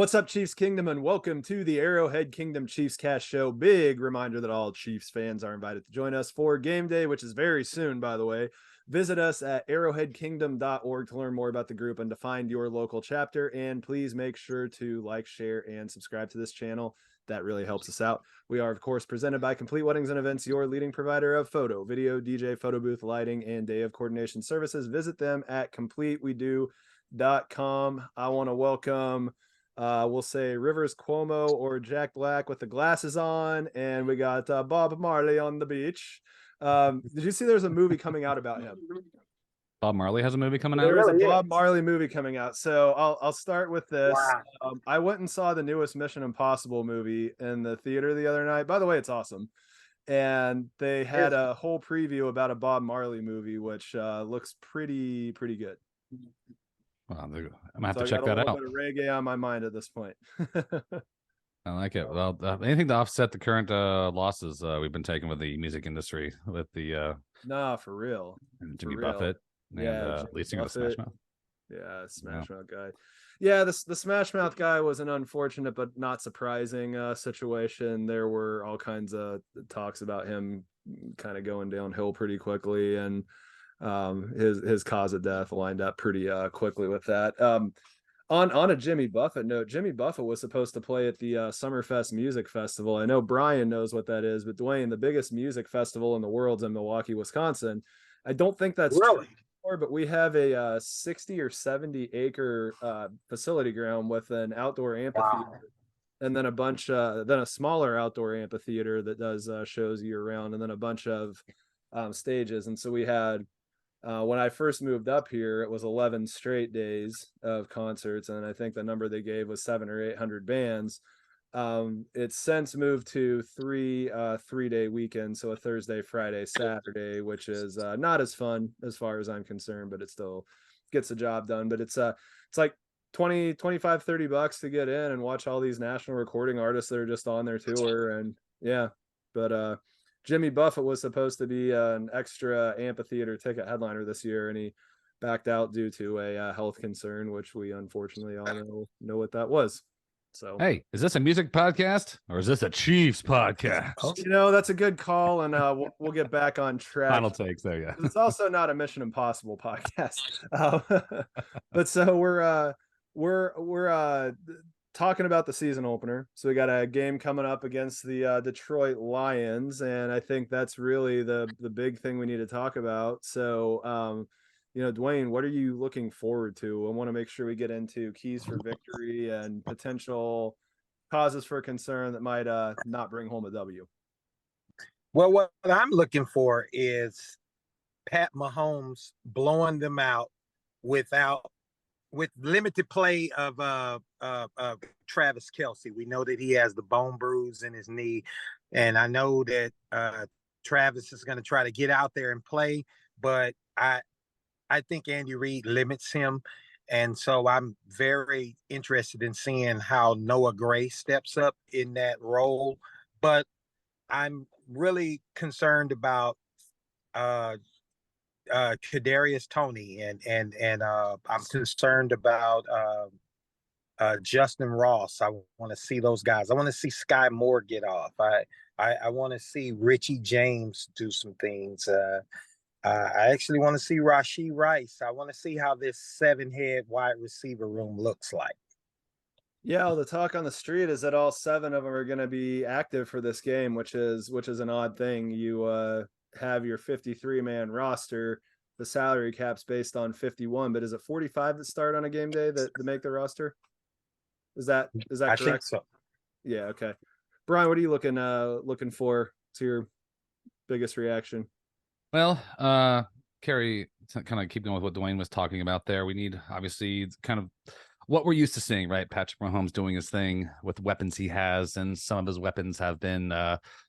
What's up, Chiefs Kingdom, and welcome to the Arrowhead Kingdom Chiefs Cast Show. Big reminder that all Chiefs fans are invited to join us for game day, which is very soon, by the way. Visit us at arrowheadkingdom.org to learn more about the group and to find your local chapter. And please make sure to like, share, and subscribe to this channel. That really helps us out. We are, of course, presented by Complete Weddings and Events, your leading provider of photo, video, DJ, photo booth, lighting, and day of coordination services. Visit them at completewedo.com. I want to welcome... we'll say Rivers Cuomo or Jack Black with the glasses on, and we got Bob Marley on the beach. Did you see there's a movie coming out about him? Bob Marley has a movie coming out? There's a Bob Marley movie coming out. So I'll start with this. Wow. I went and saw the newest Mission Impossible movie in the theater the other night. By the way, it's awesome. And they had a whole preview about a Bob Marley movie, which looks pretty good. Well, I'm gonna have to check that out. A little bit of reggae on my mind at this point. I like it. Well, anything to offset the current losses we've been taking with the music industry, with the nah, for real, Jimmy Buffett, and lead singer of Smash Mouth. Yeah, Smash Mouth guy. Yeah, the Smash Mouth guy was an unfortunate but not surprising situation. There were all kinds of talks about him kind of going downhill pretty quickly, and his cause of death lined up pretty quickly with that. On a Jimmy Buffett note, Jimmy Buffett was supposed to play at the Summerfest Music Festival. I know Brian knows what that is, but Dwayne, the biggest music festival in the world's in Milwaukee, Wisconsin. I don't think that's really true, but we have a 60 or 70 acre facility ground with an outdoor amphitheater. Wow. And then then a smaller outdoor amphitheater that does shows year round, and then a bunch of stages. And so we had, when I first moved up here, it was 11 straight days of concerts, and I think the number they gave was 700 or 800 bands. It's since moved to three-day weekends, so a Thursday, Friday, Saturday, which is not as fun as far as I'm concerned, but it still gets the job done. But it's like 20, 25, 30 bucks to get in and watch all these national recording artists that are just on their tour. And yeah, but Jimmy Buffett was supposed to be an extra amphitheater ticket headliner this year, and he backed out due to a health concern, which we unfortunately all know what that was. So, hey, is this a music podcast or is this a Chiefs podcast? That's a good call, and we'll get back on track. Final takes there, yeah. It's also not a Mission Impossible podcast, but so we're talking about the season opener. So we got a game coming up against the Detroit Lions, and I think that's really the big thing we need to talk about. So Dwayne, what are you looking forward to? I want to make sure we get into keys for victory and potential causes for concern that might not bring home a W. Well, what I'm looking for is Pat Mahomes blowing them out with limited play of Travis Kelce. We know that he has the bone bruise in his knee, and I know that Travis is going to try to get out there and play, but I think Andy Reid limits him, and so I'm very interested in seeing how Noah Gray steps up in that role. But I'm really concerned about Kadarius Toney, and I'm concerned about Justin Ross. I want to see those guys. I want to see Sky Moore get off. I want to see Richie James do some things. I actually want to see Rashee Rice. I want to see how this 7-head wide receiver room looks like. Yeah, well, the talk on the street is that all 7 of them are going to be active for this game, which is an odd thing. You have your 53-man roster. The salary cap's based on 51, but is it 45 that start on a game day that make the roster? Is that correct? I think so. Yeah. Okay. Brian, what are you looking for? To your biggest reaction? Well, Kerry, kind of keep going with what Dwayne was talking about there. We need, obviously, kind of what we're used to seeing, right? Patrick Mahomes doing his thing with weapons he has, and some of his weapons have been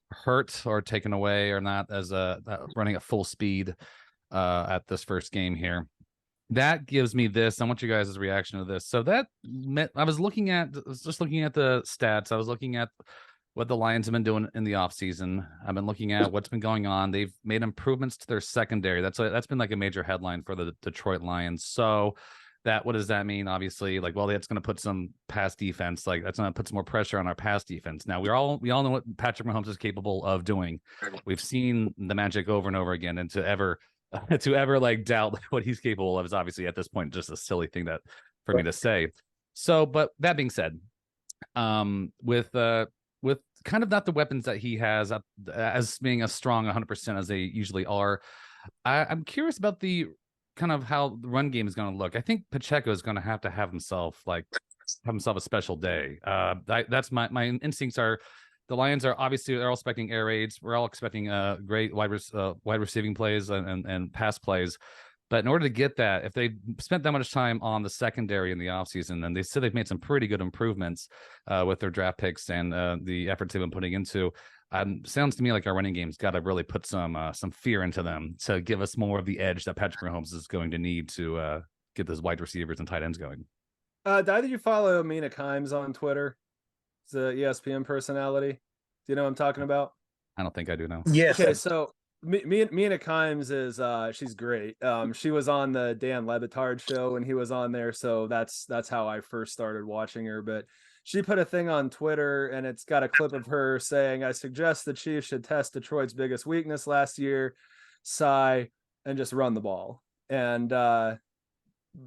hurt or taken away or not as running at full speed at this first game here. That gives me this. I want you guys' reaction to this. So that I was just looking at the stats. I was looking at what the Lions have been doing in the offseason. I've been looking at what's been going on. They've made improvements to their secondary. That's been like a major headline for the Detroit Lions. So what does that mean? Obviously, like, well, that's going to put some pass defense, like that's going to put some more pressure on our pass defense. Now we all know what Patrick Mahomes is capable of doing. We've seen the magic over and over again, and to ever like doubt what he's capable of is obviously at this point just a silly thing that for me to say. So, but that being said, with kind of not the weapons that he has as being as strong 100% as they usually are, I'm curious about the kind of how the run game is going to look. I think Pacheco is going to have himself a special day. That's my instincts are. The Lions are obviously they're all expecting air raids. We're all expecting great wide receiving plays and pass plays. But in order to get that, if they spent that much time on the secondary in the offseason, then they said they've made some pretty good improvements with their draft picks and the efforts they've been putting into. Sounds to me like our running game's got to really put some fear into them to give us more of the edge that Patrick Mahomes is going to need to get those wide receivers and tight ends going. Did you follow Mina Kimes on Twitter? It's a ESPN personality. Do you know what I'm talking about? I don't think I do know. Yes. Okay, so Mina Kimes is she's great. She was on the Dan Le Batard show when he was on there, so that's how I first started watching her. But she put a thing on Twitter, and it's got a clip of her saying, "I suggest the Chiefs should test Detroit's biggest weakness last year, sigh, and just run the ball." And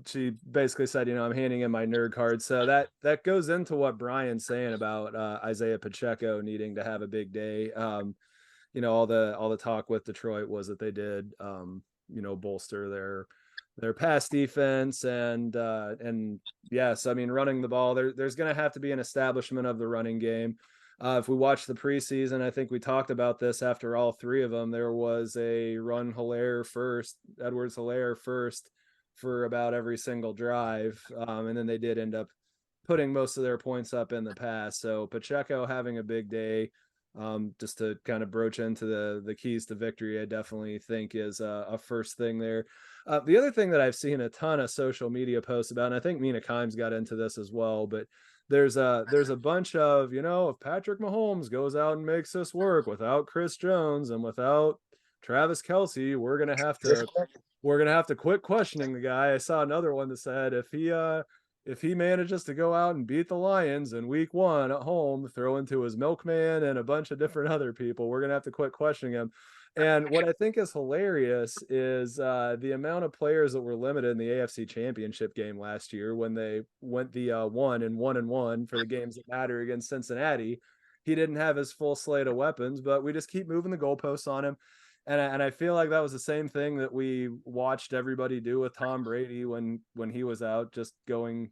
she basically said, I'm handing in my nerd card. So that goes into what Brian's saying about Isaiah Pacheco needing to have a big day. All the talk with Detroit was that they did bolster their pass defense and yes, I mean, running the ball, there's going to have to be an establishment of the running game. If we watch the preseason, I think we talked about this after all three of them. There was a run Edwards-Helaire first for about every single drive. And then they did end up putting most of their points up in the pass. So Pacheco having a big day, just to kind of broach into the keys to victory, I definitely think is a first thing there. The other thing that I've seen a ton of social media posts about, and I think Mina Kimes got into this as well, but there's a bunch of, if Patrick Mahomes goes out and makes this work without Chris Jones and without Travis Kelce, we're gonna have to quit questioning the guy. I saw another one that said if he manages to go out and beat the Lions in week 1 at home, throw into his milkman and a bunch of different other people, we're gonna have to quit questioning him. And what I think is hilarious is the amount of players that were limited in the AFC Championship game last year when they went the 1-1 for the games that matter against Cincinnati. He didn't have his full slate of weapons, but we just keep moving the goalposts on him. And I feel like that was the same thing that we watched everybody do with Tom Brady when he was out, just going,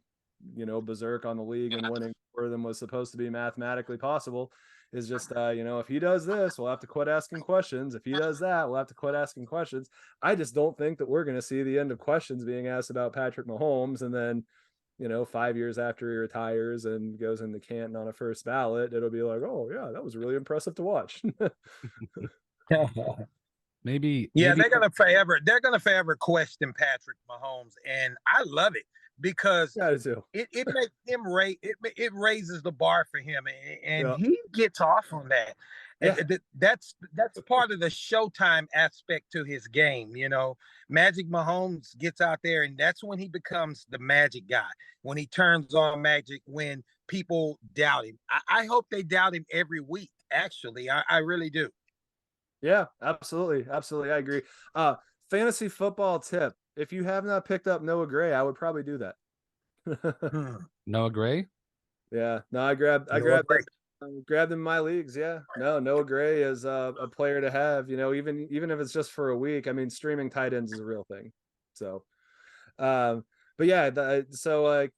berserk on the league and winning more than was supposed to be mathematically possible. Is just, if he does this, we'll have to quit asking questions. If he does that, we'll have to quit asking questions. I just don't think that we're going to see the end of questions being asked about Patrick Mahomes. And then, 5 years after he retires and goes into Canton on a first ballot, it'll be like, oh yeah, that was really impressive to watch. Maybe they're gonna forever question Patrick Mahomes, and I love it because it makes him it raises the bar for him, and he gets off on that. And that's part of the showtime aspect to his game. Magic Mahomes gets out there, and that's when he becomes the magic guy, when he turns on magic, when people doubt him. I hope they doubt him every week. Actually, I really do. Yeah, absolutely. I agree. Fantasy football tip. If you have not picked up Noah Gray, I would probably do that. Noah Gray? Yeah. No, I grabbed him in my leagues. Yeah. No, Noah Gray is a player to have, even if it's just for a week. I mean, streaming tight ends is a real thing. So but yeah,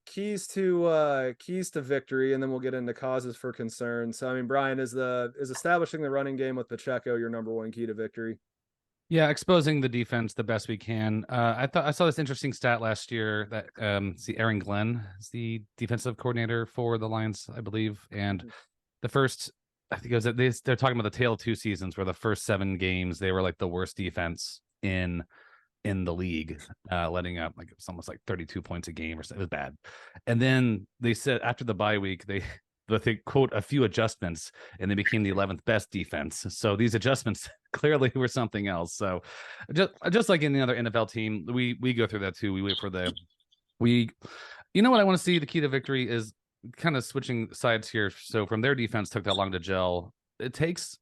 keys to victory, and then we'll get into causes for concern. So I mean, Brian, is establishing the running game with Pacheco your number one key to victory? Yeah, exposing the defense the best we can. I saw this interesting stat last year that Aaron Glenn is the defensive coordinator for the Lions, I believe, and the first, I think it was that they're talking about the tale of two seasons, where the first 7 games they were like the worst defense in the league, letting up like it was almost like 32 points a game or something. It was bad. And then they said after the bye week, they quote a few adjustments and they became the 11th best defense. So these adjustments clearly were something else. So just like any other NFL team, we go through that too. We wait for the We, you know what I want to see? The key to victory is kind of switching sides here. So from their defense took that long to gel. It takes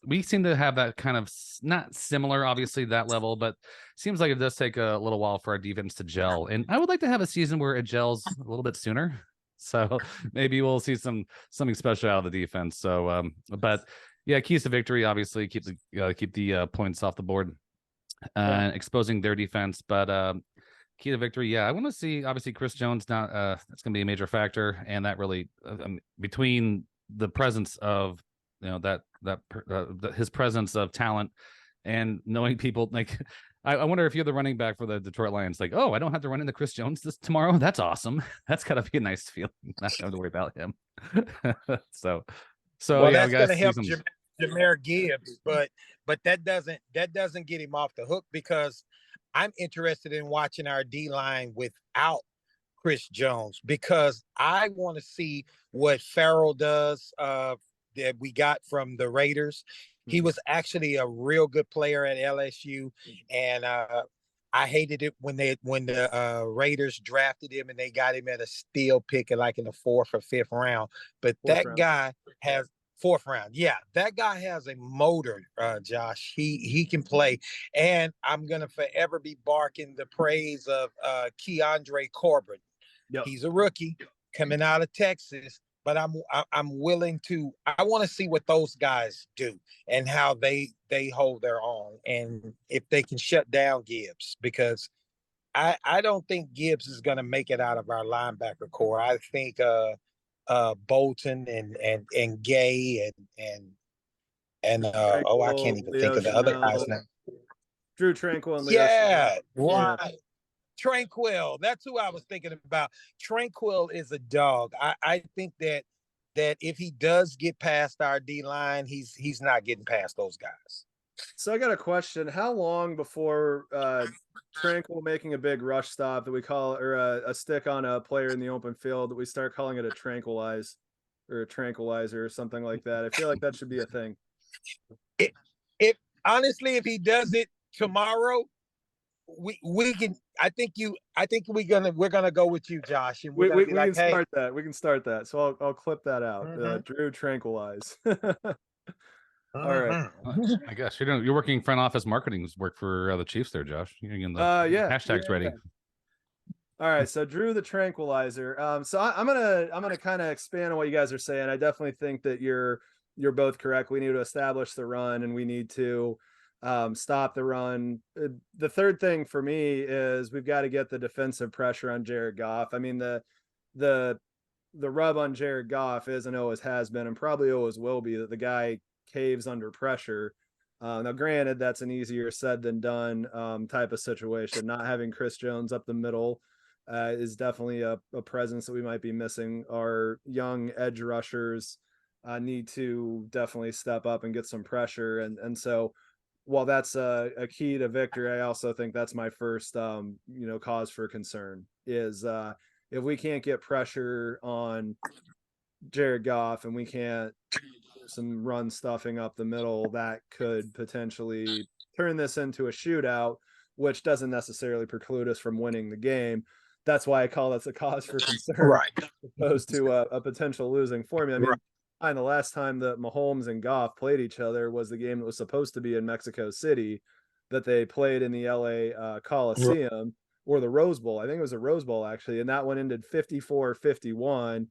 we seem to have that kind of not similar, obviously that level, but seems like it does take a little while for our defense to gel. And I would like to have a season where it gels a little bit sooner. So maybe we'll see something special out of the defense. So, but yeah, keys to victory, obviously keep the points off the board and exposing their defense. But key to victory, yeah, I want to see obviously Chris Jones. Not that's going to be a major factor, and that really between the presence of his presence of talent and knowing people like. I wonder if you're the running back for the Detroit Lions, like, oh, I don't have to run into Chris Jones tomorrow. That's awesome. That's gotta be a nice feeling. Not have to worry about him. so well, yeah, that's going to help Jahmyr Gibbs, but that doesn't get him off the hook, because I'm interested in watching our D line without Chris Jones, because I want to see what Farrell does that we got from the Raiders. He was actually a real good player at LSU, and I hated it when the Raiders drafted him and they got him at a steal pick, like in the 4th or 5th round. But guy has 4th round. Yeah, that guy has a motor, Josh. He can play, and I'm gonna forever be barking the praise of Keandre Corbin. Yep. He's a rookie coming out of Texas. But I'm willing to. I want to see what those guys do and how they hold their own, and if they can shut down Gibbs, because I don't think Gibbs is going to make it out of our linebacker core. I think Bolton and Gay and I can't even think of the other guys now. Drew Tranquil and Leo Chanel. Right. Tranquil, that's who I was thinking about. Tranquil is a dog. I think that if he does get past our D line, he's not getting past those guys. So I got a question. How long before Tranquil making a big rush stop that we call, or a stick on a player in the open field, that we start calling it a tranquilize or a tranquilizer or something like that? I feel like that should be a thing. If honestly, if he does it tomorrow, we can. I think we're gonna go with you, Josh, and we can start that. We can start that. So I'll clip that out. Drew tranquilize. All right. I guess you're working front office marketing work for the Chiefs there, Josh. You're getting the hashtags ready. All right, so Drew the tranquilizer. So I'm gonna kind of expand on what you guys are saying. I definitely think that you're both correct. We need to establish the run, and we need to stop the run. The third thing for me is we've got to get the defensive pressure on Jared Goff. I mean, the rub on Jared Goff is and always has been, and probably always will be, that the guy caves under pressure. Now, granted, that's an easier said than done type of situation. Not having Chris Jones up the middle is definitely a presence that we might be missing. Our young edge rushers need to definitely step up and get some pressure, and so while that's a key to victory, I also think that's my first, cause for concern is if we can't get pressure on Jared Goff and we can't do some run stuffing up the middle, that could potentially turn this into a shootout, which doesn't necessarily preclude us from winning the game. That's why I call this a cause for concern, right, as opposed to a potential losing formula. I mean, right. The last time that Mahomes and Goff played each other was the game that was supposed to be in Mexico City, that they played in the LA Coliseum or the Rose Bowl. I think it was a Rose Bowl, actually. And that one ended 54-51.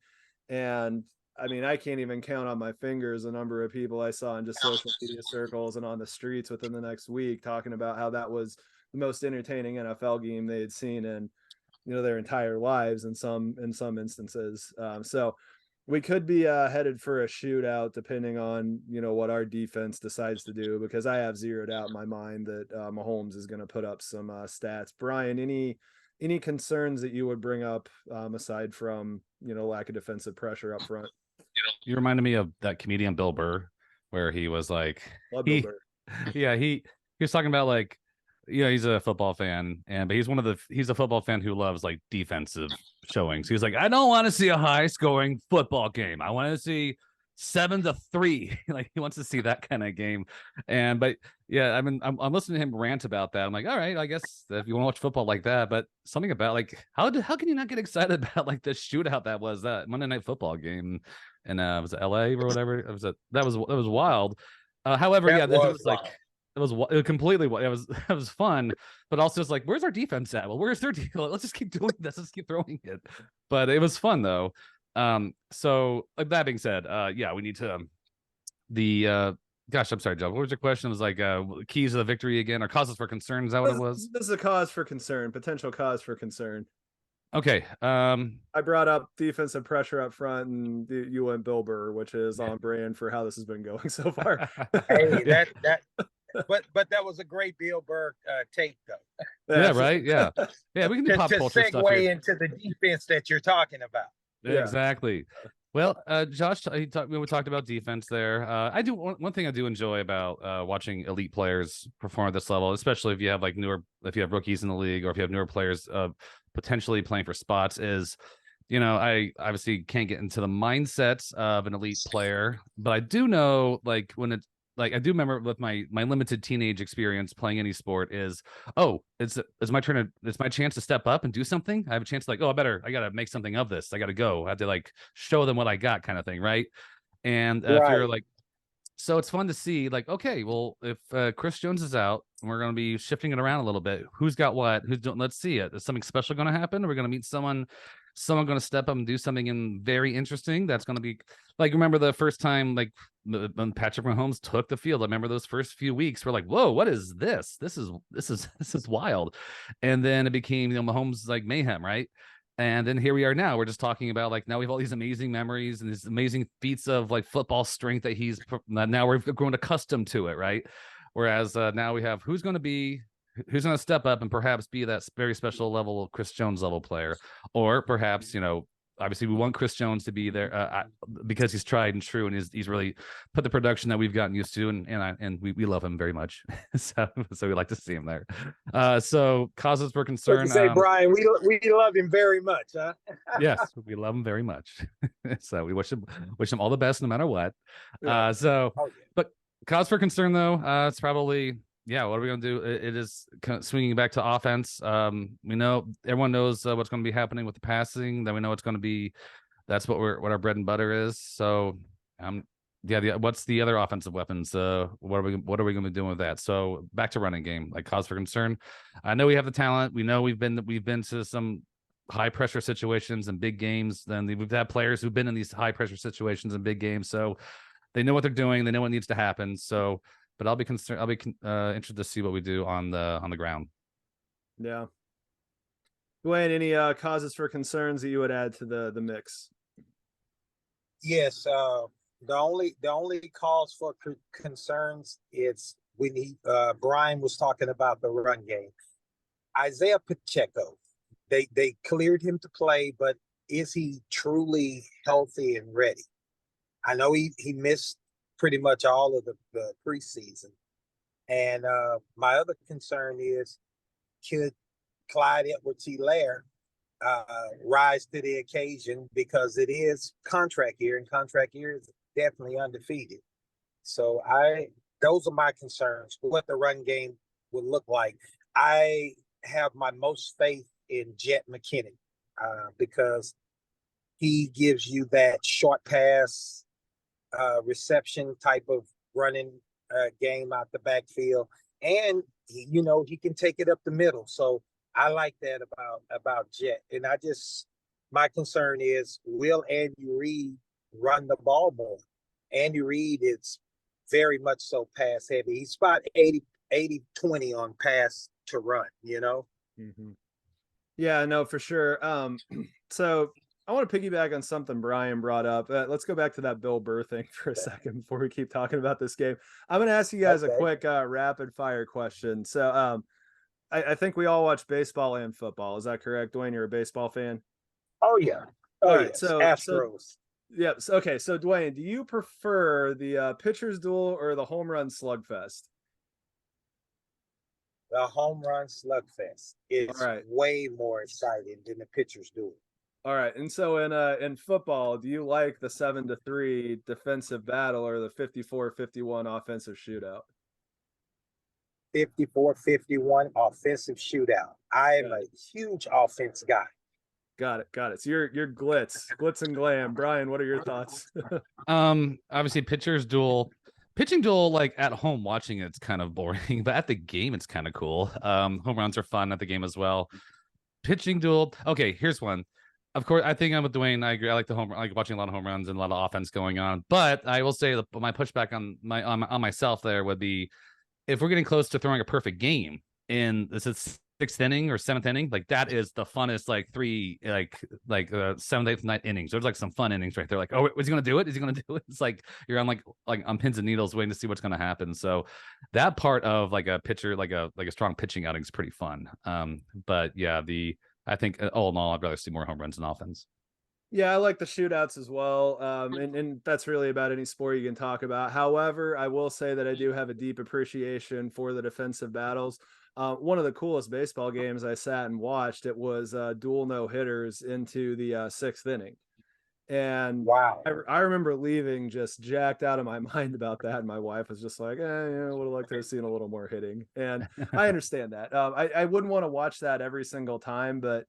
And I mean, I can't even count on my fingers the number of people I saw in just social media circles and on the streets within the next week talking about how that was the most entertaining NFL game they had seen in, their entire lives in some instances. So we could be headed for a shootout depending on, what our defense decides to do, because I have zeroed out in my mind that Mahomes is going to put up some stats. Brian, any concerns that you would bring up aside from, lack of defensive pressure up front? You reminded me of that comedian Bill Burr, where he was like, Bill Burr. Yeah, he was talking about like, he's a football fan, but he's a football fan who loves like defensive showings. He's like, I don't want to see a high scoring football game. I want to see 7-3. Like he wants to see that kind of game. But Yeah, I mean, I'm listening to him rant about that. I'm like, all right, I guess if you want to watch football like that, but something about like how can you not get excited about like the shootout that was that Monday Night Football game in was it LA or whatever? It was that was wild. However, That yeah, this was was like wild. it was completely it was it was fun, but also it's like, where's our defense at? Well, where's their deal? Let's just keep doing this. Let's keep throwing it. But it was fun though. So like that being said, yeah, we need to the gosh, I'm sorry, Joe. What was your question? It was like keys to the victory again, or causes for concern. Is that what it was? This is a cause for concern, potential cause for concern. Okay. I brought up defensive pressure up front, and you went Bill Burr, which is on brand for how this has been going so far. Hey, but that was a great Bill Burr take though. Yeah, right. Yeah, yeah. We can do pop To culture stuff here. segue into the defense that you're talking about. Yeah. Exactly. Well, Josh, we talked about defense there. I do one thing I do enjoy about watching elite players perform at this level, especially if you have if you have rookies in the league, or if you have newer players potentially playing for spots, is I obviously can't get into the mindset of an elite player, but I do know like when it's like I do remember with my limited teenage experience playing any sport is, oh, it's my turn it's my chance to step up and do something. I have a chance to like, oh, I gotta make something of this. I gotta go. I have to like show them what I got, kind of thing, right? And if you're Right. like, so it's fun to see like, okay, well, if Chris Jones is out, we're going to be shifting it around a little bit. Who's got what? Who's doing? Let's see it. Is something special going to happen? Are we going to meet someone going to step up and do something very interesting? That's going to be like, remember the first time like when Patrick Mahomes took the field? I remember those first few weeks. We're like, whoa, what is this? This is wild. And then it became Mahomes like mayhem, right? And then here we are now. We're just talking about like now we have all these amazing memories and these amazing feats of like football strength that now we've grown accustomed to it, right? Whereas now we have who's going to step up and perhaps be that very special level of Chris Jones level player, or perhaps obviously we want Chris Jones to be there because he's tried and true and he's really put the production that we've gotten used to, and we love him very much. so we like to see him there. So causes for concern. What you say, Brian? We love him very much, huh? Yes, we love him very much. So we wish him all the best no matter what. Yeah. But cause for concern though, it's probably, yeah, what are we going to do? It is kind of swinging back to offense. We know everyone knows what's going to be happening with the passing. Then we know it's going to be that's what our bread and butter is. So, what's the other offensive weapons? What are we going to be doing with that? So back to running game, like cause for concern. I know we have the talent. We know we've been to some high pressure situations and big games. Then we've had players who've been in these high pressure situations and big games, so they know what they're doing. They know what needs to happen. So, but I'll be concerned. I'll be interested to see what we do on the ground. Yeah. Dwayne, any causes for concerns that you would add to the mix? Yes. The only cause for concerns is we need. Brian was talking about the run game. Isaiah Pacheco, they cleared him to play, but is he truly healthy and ready? I know he missed pretty much all of the preseason. And my other concern is, could Clyde Edwards-Helaire rise to the occasion, because it is contract year, and contract year is definitely undefeated. So those are my concerns, what the run game would look like. I have my most faith in Jet McKinnon because he gives you that short pass reception type of running game out the backfield, and he can take it up the middle. So I like that about Jet. And my concern is, will Andy Reid run the ball more? Andy Reid is very much so pass heavy. He's about 80-20 on pass to run, Mm-hmm. Yeah, no, for sure. So I want to piggyback on something Brian brought up. Let's go back to that Bill Burr thing for a second before we keep talking about this game. I'm going to ask you guys a quick rapid fire question. So I think we all watch baseball and football. Is that correct, Dwayne? You're a baseball fan? Oh, yeah. All right, yes. so Astros. Yeah. Okay. So Dwayne, do you prefer the pitcher's duel or the home run slugfest? The home run slugfest is right. way more exciting than the pitcher's duel. All right. And so in football, do you like the 7-3 defensive battle or the 54-51 offensive shootout? 54-51 offensive shootout. I am a huge offense guy. Got it. So you're glitz and glam. Brian, what are your thoughts? Obviously pitching duel, like at home watching it's kind of boring, but at the game it's kind of cool. Home runs are fun at the game as well. Pitching duel. Okay, here's one. Of course, I think I'm with Dwayne. I agree. I like I like watching a lot of home runs and a lot of offense going on. But I will say that my pushback on myself there would be, if we're getting close to throwing a perfect game in this is sixth inning or seventh inning, like that is the funnest, like seventh, eighth, ninth innings. There's like some fun innings right there. Like, oh, is he gonna do it? Is he gonna do it? It's like you're on like on pins and needles waiting to see what's gonna happen. So that part of like a pitcher, like a strong pitching outing is pretty fun. But yeah, I think all in all, I'd rather see more home runs than offense. Yeah, I like the shootouts as well. And that's really about any sport you can talk about. However, I will say that I do have a deep appreciation for the defensive battles. One of the coolest baseball games I sat and watched, it was dual no hitters into the sixth inning. And wow, I remember leaving just jacked out of my mind about that. And my wife was just like, would have liked to have seen a little more hitting. And I understand that. I wouldn't want to watch that every single time, but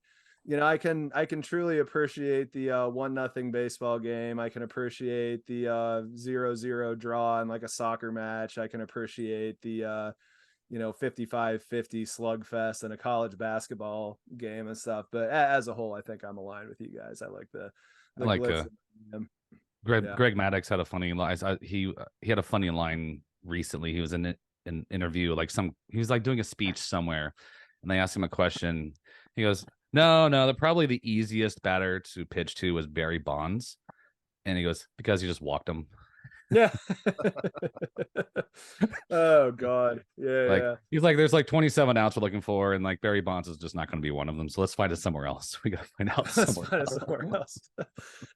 I can truly appreciate the 1-0 baseball game. I can appreciate the 0-0 draw in like a soccer match. I can appreciate the 55-50 slugfest in a college basketball game and stuff. But as a whole, I think I'm aligned with you guys. I like the glitz. Greg Maddox had a funny line. He had a funny line recently. He was in an interview, he was like doing a speech somewhere, and they asked him a question. He goes, No, probably the easiest batter to pitch to was Barry Bonds. And he goes, because he just walked him. Yeah. Oh God. Yeah. He's like, there's like 27 outs we're looking for, and like Barry Bonds is just not going to be one of them. So let's find it somewhere else. We got to find out somewhere else.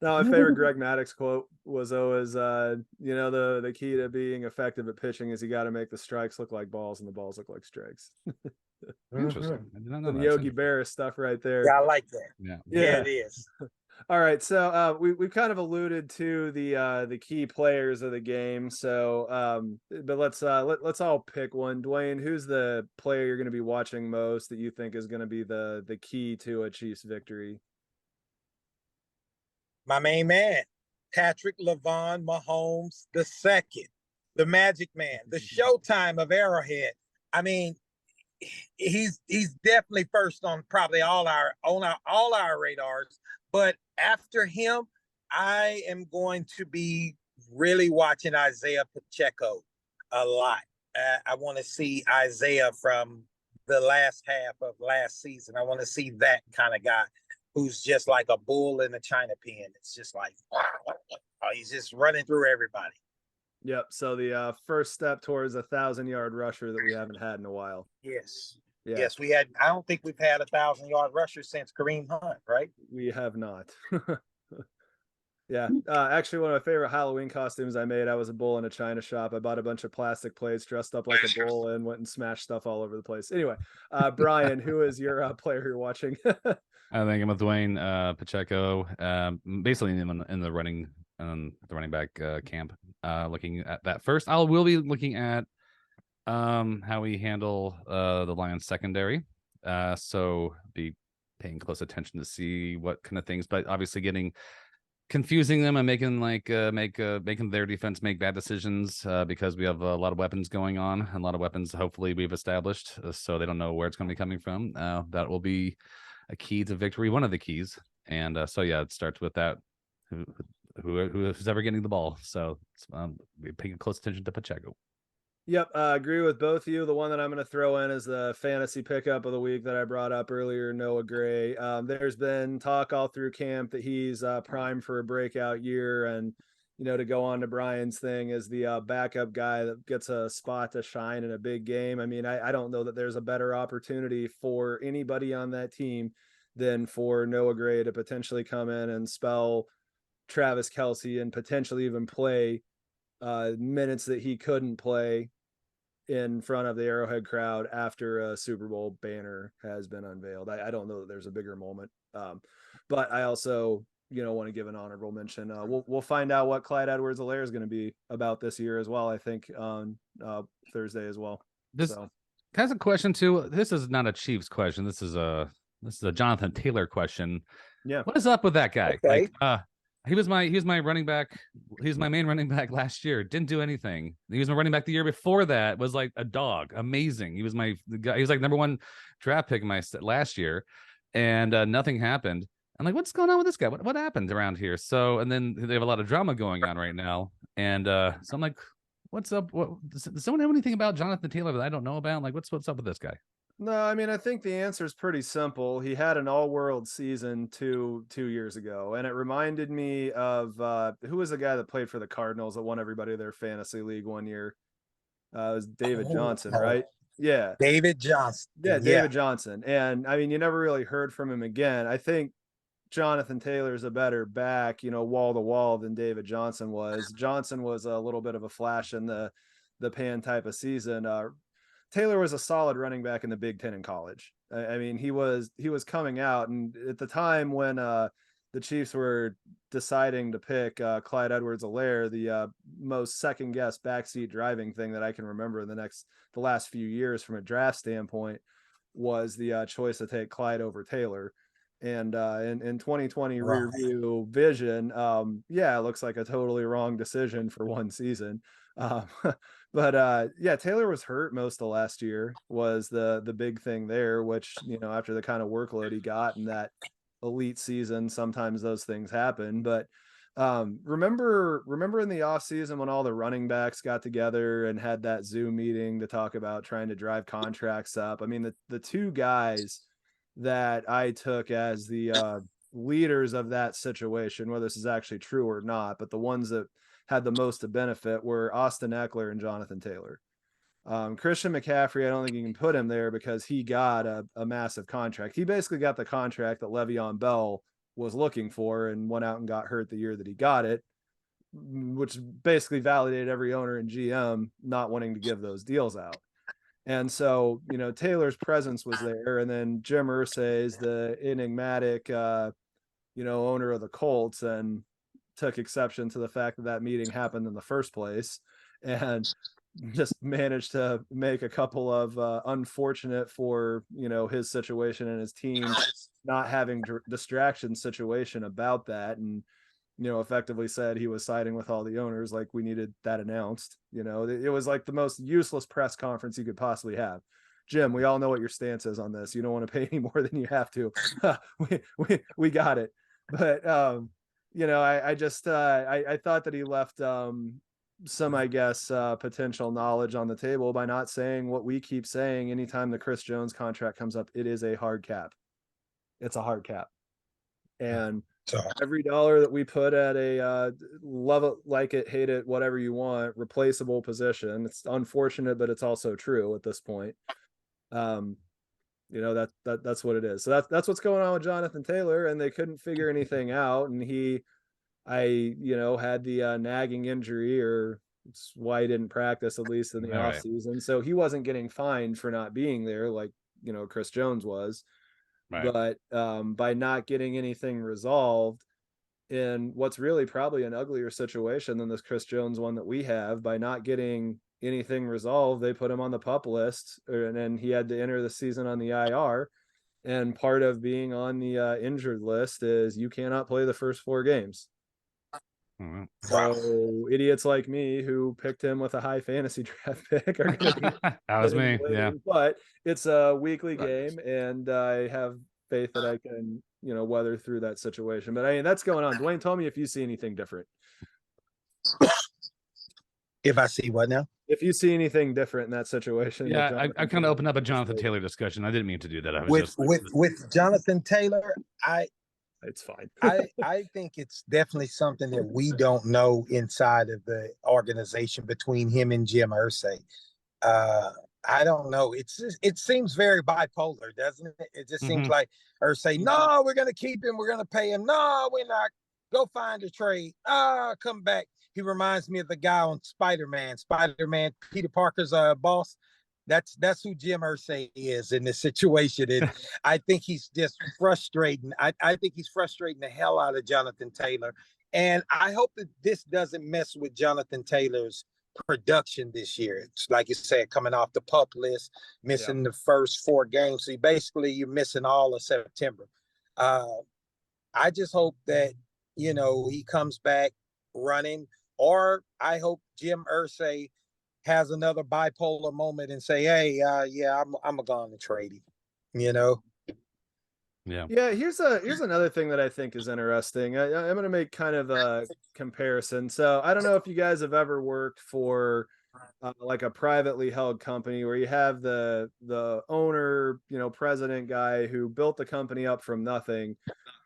Now, my favorite Greg Maddox quote was always, the key to being effective at pitching is you got to make the strikes look like balls and the balls look like strikes. Interesting. I did not know Some that. Yogi Berra stuff right there. Yeah, I like that. Yeah, it is. All right, so we've kind of alluded to the key players of the game. So, but let's all pick one. Dwayne, who's the player you're going to be watching most that you think is going to be the key to a Chiefs victory? My main man, Patrick LaVon Mahomes II, the Magic Man, the Showtime of Arrowhead. I mean, he's definitely first on probably all our radars. But after him, I am going to be really watching Isaiah Pacheco a lot. I want to see Isaiah from the last half of last season. I want to see that kind of guy who's just like a bull in a china pen. It's just like, he's just running through everybody. Yep. So the first step towards 1,000-yard rusher that we haven't had in a while. Yes. Yeah. Yes, we had. I don't think we've had 1,000-yard rusher since Kareem Hunt, right? We have not. Yeah. Actually, one of my favorite Halloween costumes I made, I was a bull in a china shop. I bought a bunch of plastic plates, dressed up like a bull, and went and smashed stuff all over the place. Anyway, Brian, who is your player you're watching? I think I'm with Dwayne Pacheco. Basically in the running back camp. Looking at that first, we'll be looking at how we handle the Lions secondary. So be paying close attention to see what kind of things, but obviously confusing them and making making their defense make bad decisions because we have a lot of weapons going on, and a lot of weapons hopefully we've established, so they don't know where it's going to be coming from. That will be a key to victory, one of the keys. And so yeah, it starts with that. Who's ever getting the ball. So we're paying close attention to Pacheco. Yep, I agree with both of you. The one that I'm going to throw in is the fantasy pickup of the week that I brought up earlier, Noah Gray. There's been talk all through camp that he's primed for a breakout year, and to go on to Brian's thing is the backup guy that gets a spot to shine in a big game. I mean, I don't know that there's a better opportunity for anybody on that team than for Noah Gray to potentially come in and spell Travis Kelce and potentially even play minutes that he couldn't play in front of the Arrowhead crowd after a Super Bowl banner has been unveiled. I don't know that there's a bigger moment. But I also, want to give an honorable mention. We'll find out what Clyde Edwards-Helaire is going to be about this year as well, I think, on Thursday as well. Has a question too. This is not a Chiefs question. This is a Jonathan Taylor question. Yeah. What is up with that guy? Okay. He was my running back. He was my main running back last year. Didn't do anything. He was my running back the year before that. Was like a dog. Amazing. He was my guy. He was like #1 draft pick my last year, and nothing happened. I'm like, what's going on with this guy? What happened around here? So, and then they have a lot of drama going on right now, and so I'm like, what's up? Does someone know anything about Jonathan Taylor that I don't know about? Like, what's up with this guy? No, I mean, I think the answer is pretty simple. He had an all-world season two years ago, and it reminded me of who was the guy that played for the Cardinals that won everybody their fantasy league one year? It was David Johnson, right? Yeah. David Johnson. Yeah, David Johnson. And I mean, you never really heard from him again. I think Jonathan Taylor's a better back, wall to wall than David Johnson was. Johnson was a little bit of a flash in the pan type of season. Taylor was a solid running back in the Big Ten in college. I mean, he was coming out, and at the time when the Chiefs were deciding to pick Clyde Edwards-Helaire, the most second guess backseat driving thing that I can remember in the last few years from a draft standpoint was the choice to take Clyde over Taylor. And in 2020 rear view vision, it looks like a totally wrong decision for one season. But Taylor was hurt most of last year was the big thing there, which, after the kind of workload he got in that elite season, sometimes those things happen. But remember in the off season when all the running backs got together and had that Zoom meeting to talk about trying to drive contracts up? I mean, the two guys that I took as the leaders of that situation, whether this is actually true or not, but the ones that had the most to benefit were Austin Eckler and Jonathan Taylor. Christian McCaffrey, I don't think you can put him there because he got a massive contract. He basically got the contract that Le'Veon Bell was looking for and went out and got hurt the year that he got it, which basically validated every owner and GM not wanting to give those deals out. And so, Taylor's presence was there. And then Jim Irsay is the enigmatic, owner of the Colts, and took exception to the fact that meeting happened in the first place, and just managed to make a couple of unfortunate for, his situation and his team not having distraction situation about that. And, effectively said he was siding with all the owners. Like, we needed that announced. It was like the most useless press conference you could possibly have. Jim, we all know what your stance is on this. You don't want to pay any more than you have to. we got it. But I just I thought that he left some, I guess, potential knowledge on the table by not saying what we keep saying anytime the Chris Jones contract comes up. It is a hard cap. It's a hard cap. And every dollar that we put at a love it, like it, hate it, whatever you want, replaceable position. It's unfortunate, but it's also true at this point. That's what it is. So that's what's going on with Jonathan Taylor, and they couldn't figure anything out. And I had the nagging injury, or it's why he didn't practice, at least in the off season. So he wasn't getting fined for not being there like, Chris Jones was. Right. But by not getting anything resolved in what's really probably an uglier situation than this Chris Jones one that we have, by not getting anything resolved, they put him on the PUP list, and then he had to enter the season on the IR. And part of being on the injured list is you cannot play the first 4 games. Mm-hmm. So idiots like me who picked him with a high fantasy draft pick are going to be that was me. Yeah, but it's a weekly game, and I have faith that I can, weather through that situation. But I mean, that's going on. Dwayne, tell me if you see anything different. If I see what now? If you see anything different in that situation. Yeah, I kind of opened up a Jonathan Taylor discussion. I didn't mean to do that. I was with Jonathan Taylor, it's fine. I think it's definitely something that we don't know inside of the organization between him and Jim Irsay. I don't know. It seems very bipolar, doesn't it? It just seems like Irsay, no, we're going to keep him. We're going to pay him. No, we're not. Go find a trade. Come back. He reminds me of the guy on Spider-Man, Peter Parker's boss. That's who Jim Irsay is in this situation. And I think he's just frustrating. I think he's frustrating the hell out of Jonathan Taylor. And I hope that this doesn't mess with Jonathan Taylor's production this year. It's like you said, coming off the pup list, Yeah. missing the first 4 games. So you're missing all of September. I just hope that, he comes back running, or I hope Jim Irsay has another bipolar moment and say, hey, yeah, I'm going to trade him. Yeah. Yeah, here's another thing that I think is interesting. I'm going to make kind of a comparison. So I don't know if you guys have ever worked for like a privately held company where you have the owner, president guy who built the company up from nothing,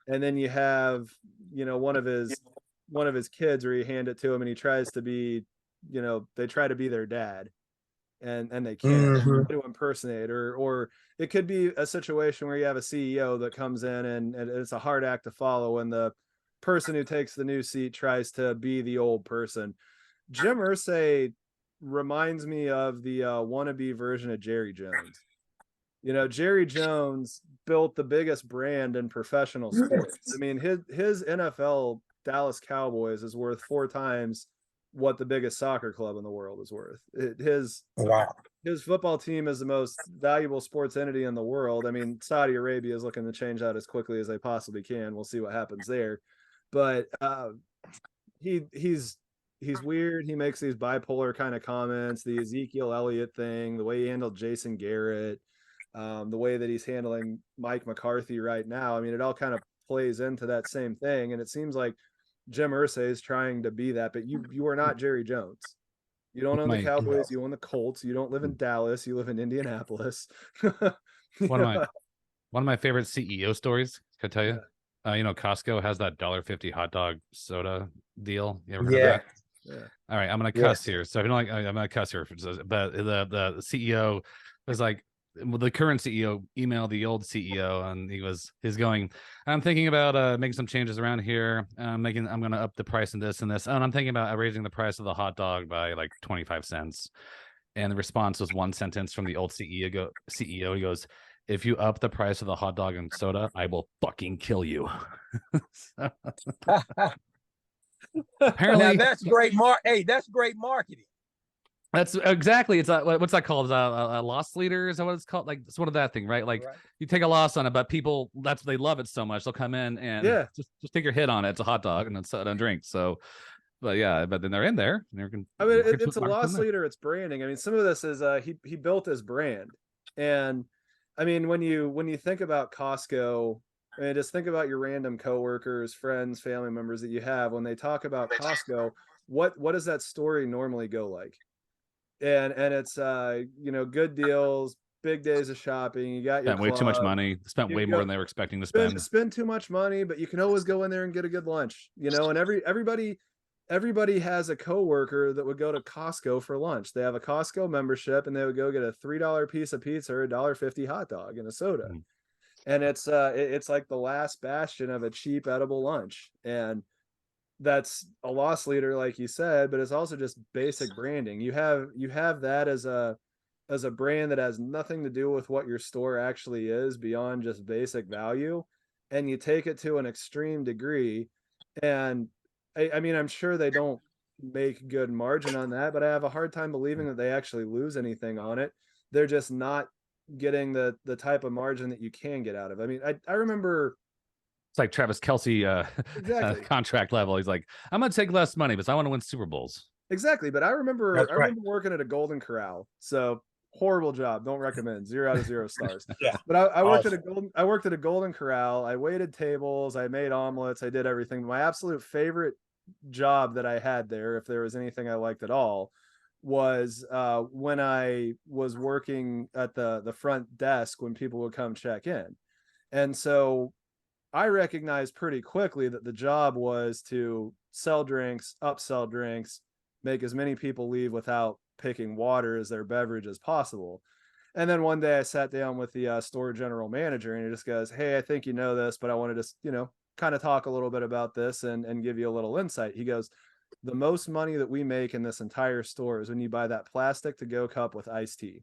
and then you have one of his kids where you hand it to him and he tries to be, they try to be their dad, and they can't to impersonate, or it could be a situation where you have a CEO that comes in and it's a hard act to follow when the person who takes the new seat tries to be the old person. Jim Irsay reminds me of the wannabe version of Jerry Jones. Jerry Jones built the biggest brand in professional sports. I mean, his NFL Dallas Cowboys is worth 4 times what the biggest soccer club in the world is worth. Wow. His football team is the most valuable sports entity in the world. I mean, Saudi Arabia is looking to change that as quickly as they possibly can. We'll see what happens there. But he's weird. He makes these bipolar kind of comments, the Ezekiel Elliott thing, the way he handled Jason Garrett, the way that he's handling Mike McCarthy right now. I mean, it all kind of plays into that same thing. And it seems like Jim Irsay is trying to be that, but you are not Jerry Jones. You don't own the Cowboys. You own the Colts. You don't live in Dallas. You live in Indianapolis. One of my favorite CEO stories. Can I tell you? Yeah. Costco has that $1.50 hot dog soda deal. You ever heard of Yeah. that? Yeah. All right, I'm gonna cuss here. So if you don't like, I'm gonna cuss here. But the CEO was like, the current CEO emailed the old CEO, and he's going, I'm thinking about making some changes around here. I'm gonna up the price in this and this, and I'm thinking about raising the price of the hot dog by like 25 cents. And the response was one sentence from the old CEO. He goes, if you up the price of the hot dog and soda, I will fucking kill you. Apparently, now that's great. That's great marketing. That's exactly. It's what's that called? A loss leader? Is that what it's called? Like it's one of that thing, right? Like you take a loss on it, but people they love it so much they'll come in and just take your hit on it. It's a hot dog and it's a drink. So, but then they're in there. I mean, it's a loss leader. It's branding. I mean, some of this is he built his brand, and I mean when you think about Costco, I mean, just think about your random coworkers, friends, family members that you have when they talk about Costco. What does that story normally go like? And it's good deals, big days of shopping. You got your spent way too much money. Spent way more than they were expecting to spend. Spend too much money, but you can always go in there and get a good lunch. And everybody has a coworker that would go to Costco for lunch. They have a Costco membership, and they would go get a $3 piece of pizza or a $1.50 hot dog and a soda. And it's like the last bastion of a cheap edible lunch. And that's a loss leader, like you said, but it's also just basic branding. You have that as a brand that has nothing to do with what your store actually is beyond just basic value, and you take it to an extreme degree. And I mean, I'm sure they don't make good margin on that, but I have a hard time believing that they actually lose anything on it. They're just not getting the type of margin that you can get out of. I mean, I remember it's like Travis Kelce exactly contract level. He's like, I'm gonna take less money, but I want to win Super Bowls. Exactly, but I remember working at a Golden Corral. So horrible job. Don't recommend. 0 out of 0 stars. Yeah. But I worked at a Golden Corral. I waited tables. I made omelets. I did everything. My absolute favorite job that I had there, if there was anything I liked at all, was when I was working at the front desk when people would come check in. And so I recognized pretty quickly that the job was to sell drinks, upsell drinks, make as many people leave without picking water as their beverage as possible. And then one day I sat down with the store general manager, and he just goes, hey, I think you know this, but I wanted to, kind of talk a little bit about this and give you a little insight. He goes, the most money that we make in this entire store is when you buy that plastic to-go cup with iced tea.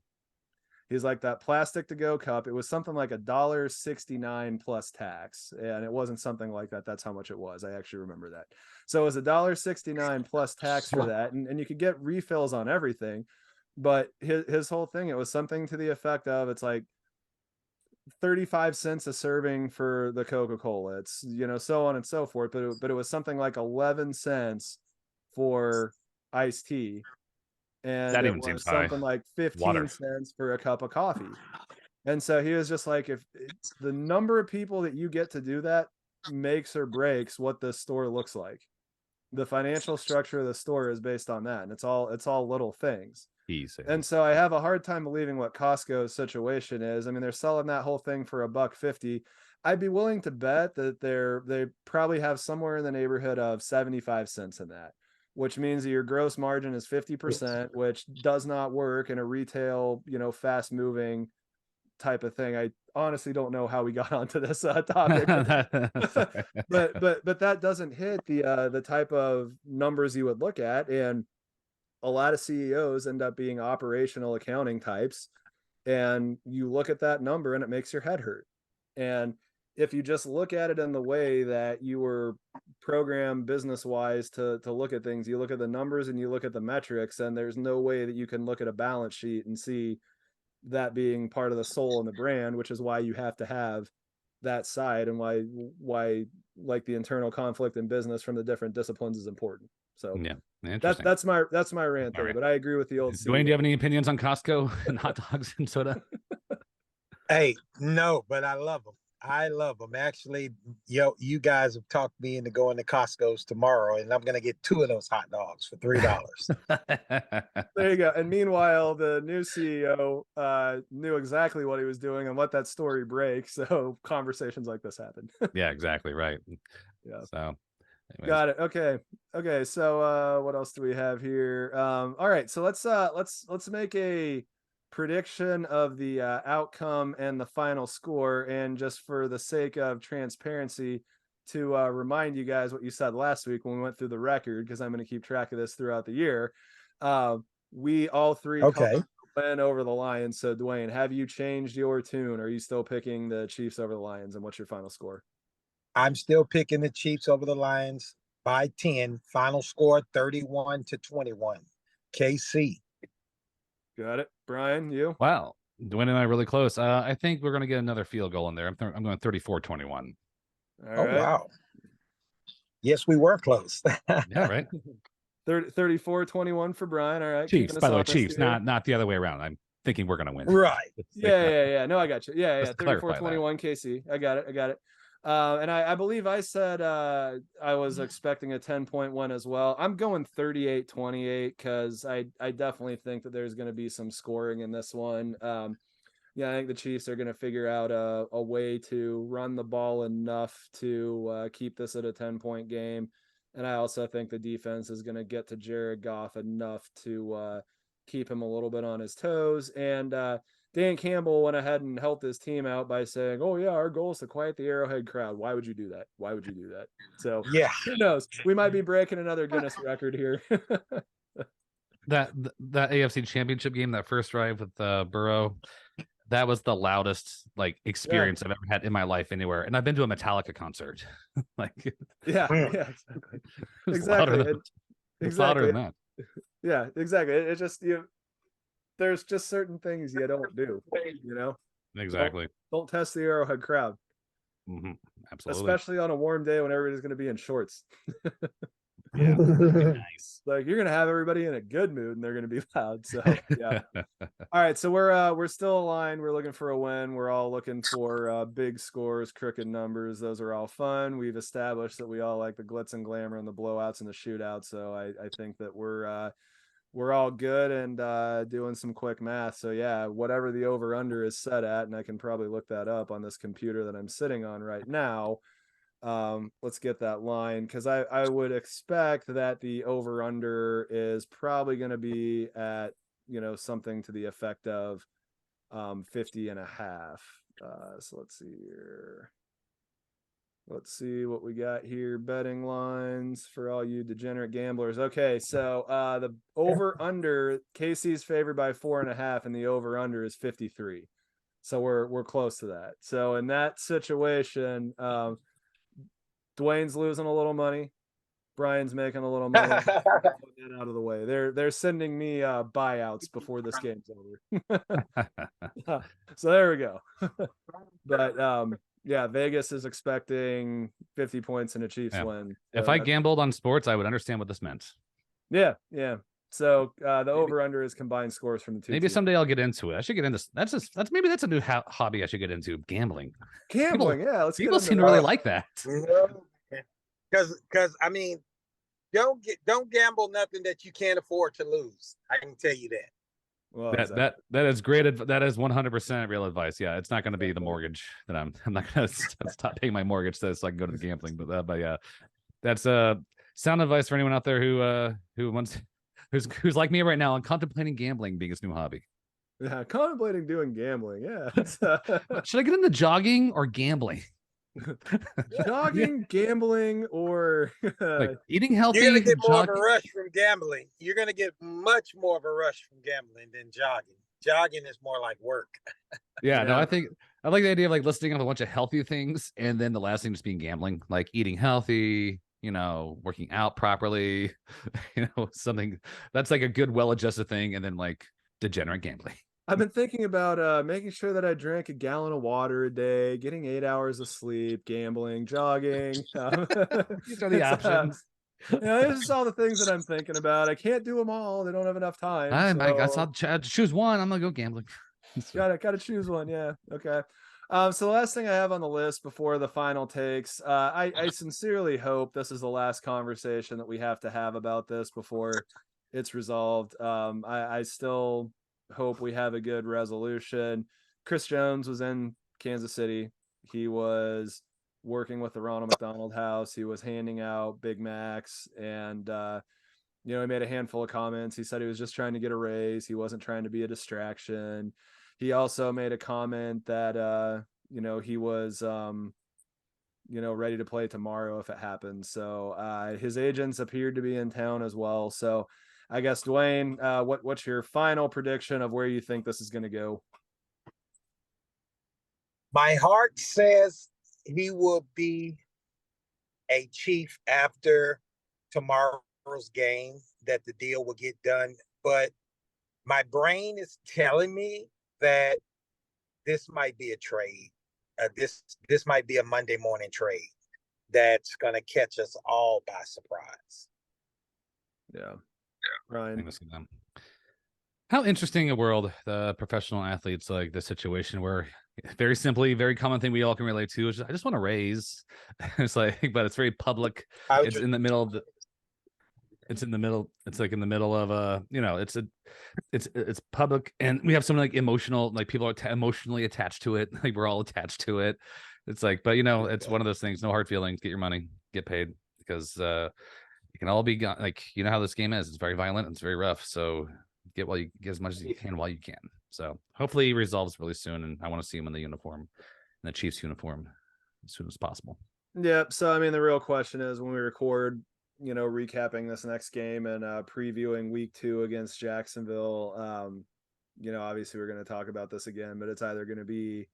He's like, that plastic to go cup, it was something like $1.69 plus tax. And it wasn't something like that. That's how much it was. I actually remember that. So it was $1.69 plus tax for that. And you could get refills on everything. But his whole thing, it was something to the effect of, it's like 35 cents a serving for the Coca-Cola. It's, so on and so forth. But it was something like 11 cents for iced tea. And That it even seems was high. something like 15 Water. cents for a cup of coffee. And so he was just like, if the number of people that you get to do that makes or breaks what this store looks like. The financial structure of the store is based on that. And it's all little things. And so I have a hard time believing what Costco's situation is. I mean, they're selling that whole thing for $1.50. I'd be willing to bet that they probably have somewhere in the neighborhood of 75 cents in that, which means that your gross margin is 50%, which does not work in a retail, fast moving type of thing. I honestly don't know how we got onto this topic, but that doesn't hit the type of numbers you would look at. And a lot of CEOs end up being operational accounting types, and you look at that number and it makes your head hurt. And if you just look at it in the way that you were programmed business wise to look at things, you look at the numbers and you look at the metrics, and there's no way that you can look at a balance sheet and see that being part of the soul and the brand, which is why you have to have that side, and why like the internal conflict in business from the different disciplines is important. So yeah, interesting. That's my rant there. But I agree with the old Dwayne, do you have any opinions on Costco and hot dogs and soda? Hey, no, but I love them. I love them. Actually, you guys have talked me into going to Costco's tomorrow, and I'm gonna get 2 of those hot dogs for $3. There you go. And meanwhile, the new CEO knew exactly what he was doing and let that story break. So conversations like this happen. Yeah, exactly right. Yeah. So anyways. Got it. Okay. So what else do we have here? All right. So let's make a prediction of the outcome and the final score. And just for the sake of transparency, to remind you guys what you said last week when we went through the record, because I'm going to keep track of this throughout the year. We all three win over the Lions. So Dwayne, have you changed your tune? Are you still picking the Chiefs over the Lions? And what's your final score? I'm still picking the Chiefs over the Lions by 10. Final score 31-21. KC. Got it. Brian, you? Wow. Dwayne and I are really close. I think we're going to get another field goal in there. I'm going 34-21. All right. Wow. Yes, we were close. Yeah, right. 34-21 for Brian. All right. Chiefs, by the way, Chiefs, not the other way around. I'm thinking we're going to win. Right. Yeah. No, I got you. Yeah. 34-21 KC. I got it. And I believe I said I was expecting a 10-point win as well. I'm going 38-28 because I definitely think that there's going to be some scoring in this one. I think the Chiefs are going to figure out a way to run the ball enough to keep this at a 10-point game. And I also think the defense is going to get to Jared Goff enough to keep him a little bit on his toes. And Dan Campbell went ahead and helped his team out by saying, "Oh yeah, our goal is to quiet the Arrowhead crowd." Why would you do that? So yeah, who knows? We might be breaking another Guinness record here. that AFC Championship game, that first drive with Burrow, that was the loudest experience I've ever had in my life anywhere. And I've been to a Metallica concert. Exactly. Louder than that. Yeah, exactly. It just there's just certain things you don't do, Exactly. Don't test the Arrowhead crowd. Mm-hmm. Absolutely. Especially on a warm day when everybody's going to be in shorts. Yeah. Nice. Like, you're going to have everybody in a good mood and they're going to be loud. So yeah. All right. So we're still aligned. We're looking for a win. We're all looking for big scores, crooked numbers. Those are all fun. We've established that we all like the glitz and glamour and the blowouts and the shootouts. So I think that we're all good and doing some quick math. So yeah, whatever the over under is set at, and I can probably look that up on this computer that I'm sitting on right now. Let's get that line, because I would expect that the over under is probably going to be at something to the effect of 50.5. So let's see here. Let's see what we got here. Betting lines for all you degenerate gamblers. Okay, so the over under, KC's favored by 4.5, and the over under is 53. So we're close to that. So in that situation, Dwayne's losing a little money. Brian's making a little money. Put that out of the way. They're sending me buyouts before this game's over. So there we go. But yeah, Vegas is expecting 50 points in a Chiefs win. So if I gambled on sports, I would understand what this meant. Yeah. So the over under is combined scores from the two. Maybe someday I'll get into it. I should get into that's maybe that's a new hobby I should get into. Gambling. Yeah. People seem to really like that. Because I mean, don't gamble nothing that you can't afford to lose. I can tell you that. Well, that is great. That is 100% real advice. Yeah, it's not going to be the mortgage that I'm not going to stop paying my mortgage so I can go to the gambling. But yeah, that's sound advice for anyone out there who's like me right now and contemplating gambling being his new hobby. Yeah, contemplating doing gambling. Yeah. Should I get into jogging or gambling? Jogging, gambling, or like eating healthy. You're gonna get more of a rush from gambling. You're gonna get much more of a rush from gambling than jogging. Jogging is more like work. Yeah, no, I like the idea of like listing off a bunch of healthy things and then the last thing just being gambling, like eating healthy, working out properly, something that's like a good, well-adjusted thing, and then like degenerate gambling. I've been thinking about making sure that I drink a gallon of water a day, getting 8 hours of sleep, gambling, jogging. These are the options. This is all the things that I'm thinking about. I can't do them all. They don't have enough time. I saw choose one. I'm gonna go gambling. Gotta choose one. Yeah. Okay. So the last thing I have on the list before the final takes, I sincerely hope this is the last conversation that we have to have about this before it's resolved. I still hope we have a good resolution. Chris Jones was in Kansas City. He was working with the Ronald McDonald House. He was handing out Big Macs, and he made a handful of comments. He said he was just trying to get a raise. He wasn't trying to be a distraction. He also made a comment that he was ready to play tomorrow if it happens. So his agents appeared to be in town as well. So I guess, Dwayne, what's your final prediction of where you think this is going to go? My heart says he will be a Chief after tomorrow's game, that the deal will get done. But my brain is telling me that this might be a trade. This might be a Monday morning trade that's going to catch us all by surprise. Yeah. Ryan. How interesting a world the professional athletes, like the situation where very simply, very common thing we all can relate to is I just want to raise. It's like, but it's very public. It's in the middle of it's in the middle. It's like in the middle of it's public, and we have something like emotional, like people are emotionally attached to it. Like we're all attached to it. It's like, but it's one of those things. No hard feelings. Get your money. Get paid, because you can all be gone. Like, how this game is. It's very violent. It's very rough. So get as much as you can while you can. So hopefully he resolves really soon, and I want to see him in the uniform, in the Chiefs uniform, as soon as possible. Yeah. So I mean, the real question is, when we record, recapping this next game and previewing week 2 against Jacksonville, obviously we're going to talk about this again, but it's either going to be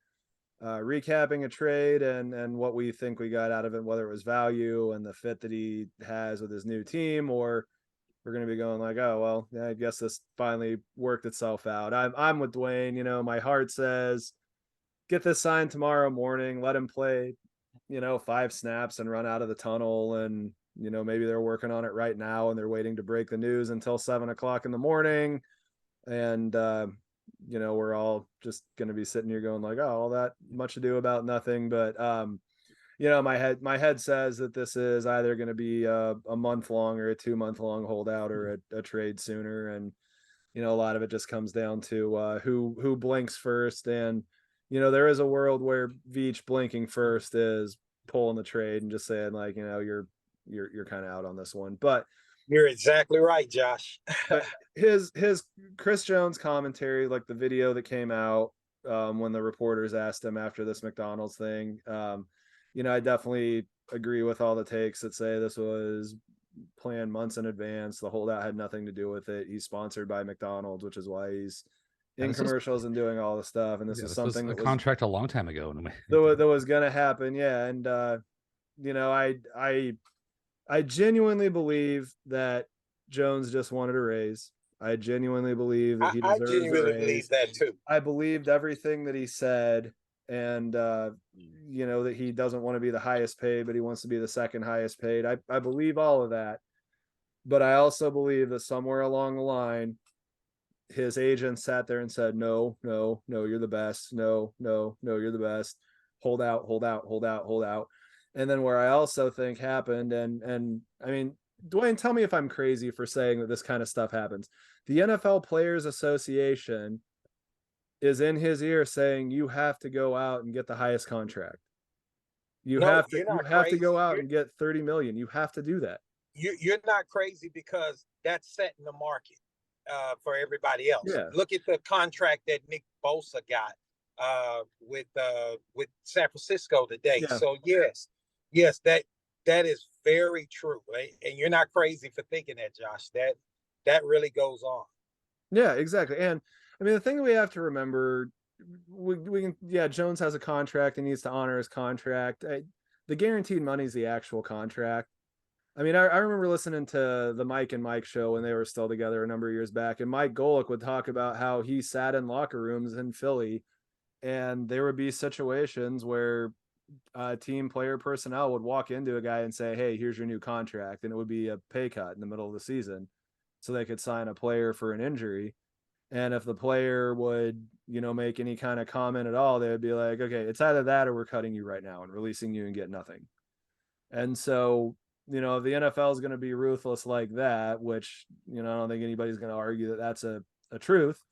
recapping a trade and what we think we got out of it, whether it was value and the fit that he has with his new team, or we're going to be going like, oh, well, yeah, I guess this finally worked itself out. I'm with Dwayne. My heart says get this signed tomorrow morning, let him play 5 snaps and run out of the tunnel, and maybe they're working on it right now and they're waiting to break the news until 7:00 in the morning, and we're all just going to be sitting here going like, oh, all that much ado about nothing. But my head says that this is either going to be a month long or a 2-month-long holdout, or a trade sooner. And a lot of it just comes down to who blinks first. And there is a world where Veach blinking first is pulling the trade and just saying like, you're kind of out on this one. But you're exactly right, Josh. his Chris Jones commentary, like the video that came out when the reporters asked him after this McDonald's thing, I definitely agree with all the takes that say this was planned months in advance. The holdout had nothing to do with it. He's sponsored by McDonald's, which is why he's in commercials and doing all the stuff. And this is something was a that contract a long time ago. That was going to happen. Yeah. And, I genuinely believe that Jones just wanted a raise. I genuinely believe that he I deserves a genuinely raise. believe that too. I believed everything that he said, and that he doesn't want to be the highest paid, but he wants to be the second highest paid. I believe all of that, but I also believe that somewhere along the line, his agent sat there and said, "No, no, no, you're the best. No, no, no, you're the best. Hold out, hold out, hold out, hold out." And then where I also think happened, and I mean, Dwayne, tell me if I'm crazy for saying that this kind of stuff happens. The NFL Players Association is in his ear saying, you have to go out and get the highest contract. You have to go out and get 30 million. You have to do that. You're not crazy, because that's setting the market for everybody else. Yeah. Look at the contract that Nick Bosa got with San Francisco today. Yeah. So yes, that is very true, right? And you're not crazy for thinking that, Josh. That really goes on. Yeah, exactly. And I mean, the thing that we have to remember, Jones has a contract and needs to honor his contract. The guaranteed money is the actual contract. I mean, I remember listening to the Mike and Mike show when they were still together a number of years back, and Mike Golick would talk about how he sat in locker rooms in Philly, and there would be situations where team player personnel would walk into a guy and say, "Hey, here's your new contract," and it would be a pay cut in the middle of the season, so they could sign a player for an injury. And if the player would, make any kind of comment at all, they would be like, "Okay, it's either that or we're cutting you right now and releasing you and get nothing." And so, if the NFL is going to be ruthless like that, which, I don't think anybody's going to argue that that's a truth,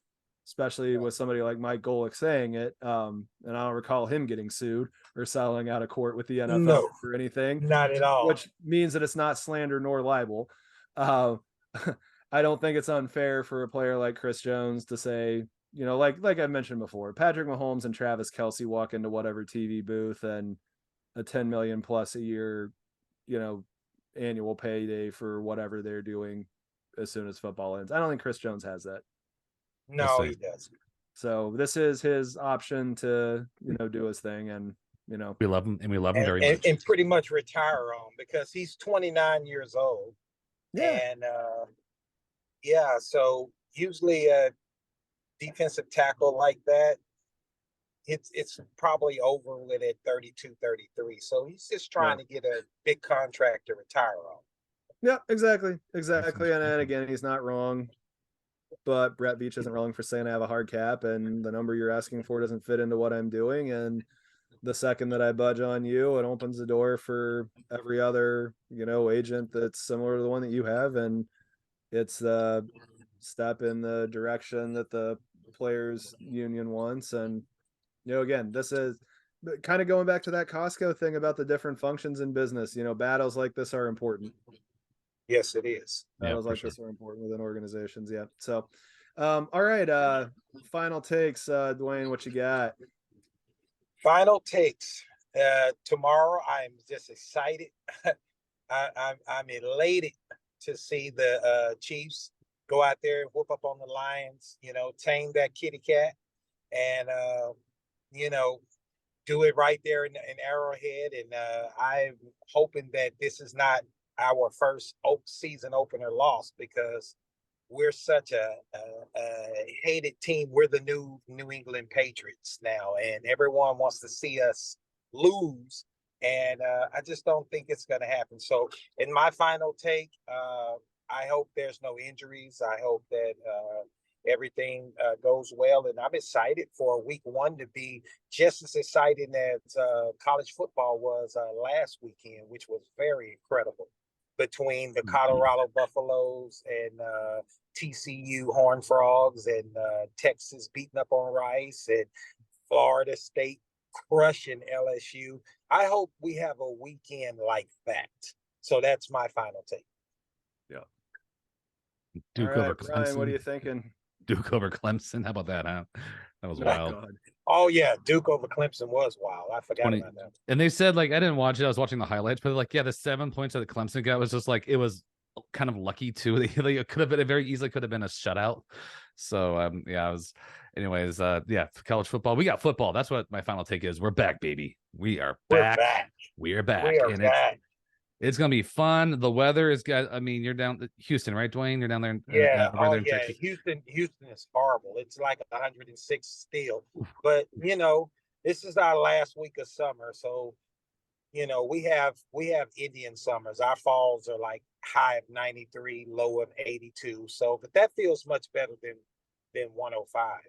especially with somebody like Mike Golick saying it. And I don't recall him getting sued or settling out of court with the NFL for anything. Not at all. Which means that it's not slander nor libel. I don't think it's unfair for a player like Chris Jones to say, like I mentioned before, Patrick Mahomes and Travis Kelce walk into whatever TV booth and a 10 million plus a year, annual payday for whatever they're doing as soon as football ends. I don't think Chris Jones has that. No, he doesn't. So this is his option to, do his thing. And, we love him very much. And pretty much retire on, because he's 29 years old. Yeah. And so usually a defensive tackle like that, it's probably over with at 32, 33. So he's just trying to get a big contract to retire on. Yeah, exactly. And again, he's not wrong. But Brett Veach isn't wrong for saying I have a hard cap and the number you're asking for doesn't fit into what I'm doing. And the second that I budge on you, it opens the door for every other, agent that's similar to the one that you have. And it's the step in the direction that the players union wants. And, again, this is kind of going back to that Costco thing about the different functions in business. Battles like this are important. Yes, it is. Battles like this are important within organizations. Yeah. So, all right. Final takes, Dwayne, what you got? Final takes. Tomorrow, I'm just excited. I'm elated to see the Chiefs go out there and whoop up on the Lions, tame that kitty cat, and, do it right there in Arrowhead. And I'm hoping that this is not our first season opener loss, because we're such a hated team. We're the new New England Patriots now, and everyone wants to see us lose. And I just don't think it's going to happen. So in my final take, I hope there's no injuries. I hope that everything goes well. And I'm excited for week one to be just as exciting as college football was last weekend, which was very incredible, between the Colorado Buffaloes and TCU Horned Frogs, and Texas beating up on Rice, and Florida State crushing LSU. I hope we have a weekend like that. So that's my final take. Yeah. All right, Brian, what are you thinking? Duke over Clemson. How about that, huh? That was Oh, wild. God. Oh yeah, Duke over Clemson was wild. I forgot 20 about that. And they said, like, I didn't watch it. I was watching the highlights, but like, yeah, the 7 points that the Clemson got was just like, it was kind of lucky too. They could have been, it very easily could have been a shutout. So yeah, I was, anyways, yeah, college football. We got football. That's what my final take is. We're back, baby. We are We're back. back. We are back. We are And back. it's gonna be fun. The weather is good. I mean, you're down Houston, right, Dwayne? You're down there. Yeah. Right Oh there in yeah. Texas. Houston is horrible. It's like 106 still. But this is our last week of summer, so we have Indian summers. Our falls are like high of 93, low of 82. So, but that feels much better than 105.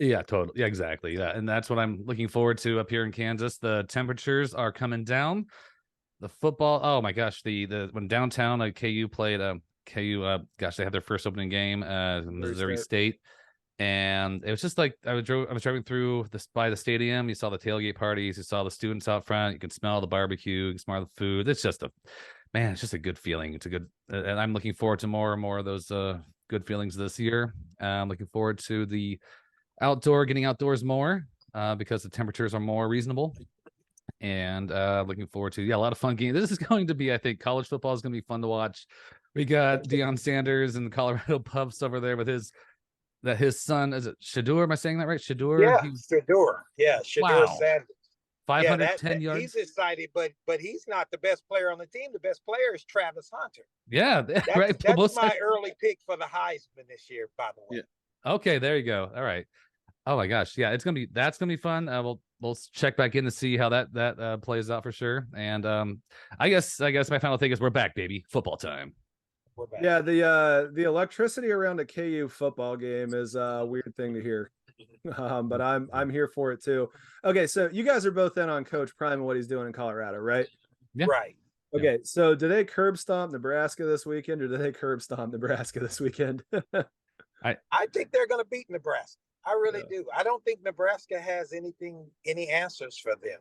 Yeah, totally. Yeah, exactly. Yeah, and that's what I'm looking forward to up here in Kansas. The temperatures are coming down. The football. Oh my gosh, the when downtown KU played KU. Gosh, they had their first opening game. Missouri State. And it was just like I was driving through this by the stadium. You saw the tailgate parties, you saw the students out front, you can smell the barbecue, you can smell the food. It's just it's just a good feeling. It's a good, and I'm looking forward to more and more of those good feelings this year. I'm looking forward to the getting outdoors more because the temperatures are more reasonable. And looking forward to a lot of fun games. This is going to be, I think, college football is going to be fun to watch. We got Deion Sanders and the Colorado Puffs over there with his son, is it Shadur? Am I saying that right? Shadur? Yeah, Shadur. Yeah, Shadur Wow. Sanders. 510 yards. He's excited, but he's not the best player on the team. The best player is Travis Hunter. Yeah, right. That's my early pick for the Heisman this year, by the way. Yeah. Okay, there you go. All right. Oh my gosh, yeah, that's gonna be fun. We'll check back in to see how that plays out for sure. And I guess my final thing is we're back, baby. Football time. Yeah, the electricity around a KU football game is a weird thing to hear. But I'm here for it too. Okay, so you guys are both in on Coach Prime and what he's doing in Colorado, right? Yeah. Right. Okay, so do they curb stomp Nebraska this weekend, or do they curb stomp Nebraska this weekend? I think they're going to beat Nebraska. I really do. I don't think Nebraska has any answers for them.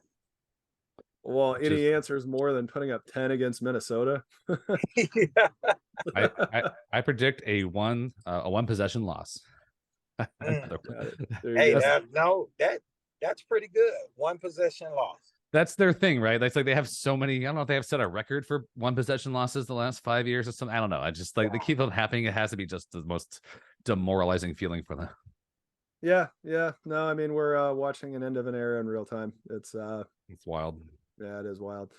Well, any answers more than putting up 10 against Minnesota? I predict a one possession loss. Hey, that's pretty good. One possession loss. That's their thing, right? That's like they have so many. I don't know if they have set a record for one possession losses the last 5 years or something. I don't know. I just like they keep on happening. It has to be just the most demoralizing feeling for them. Yeah. No, I mean we're watching an end of an era in real time. It's wild. Yeah, it is wild.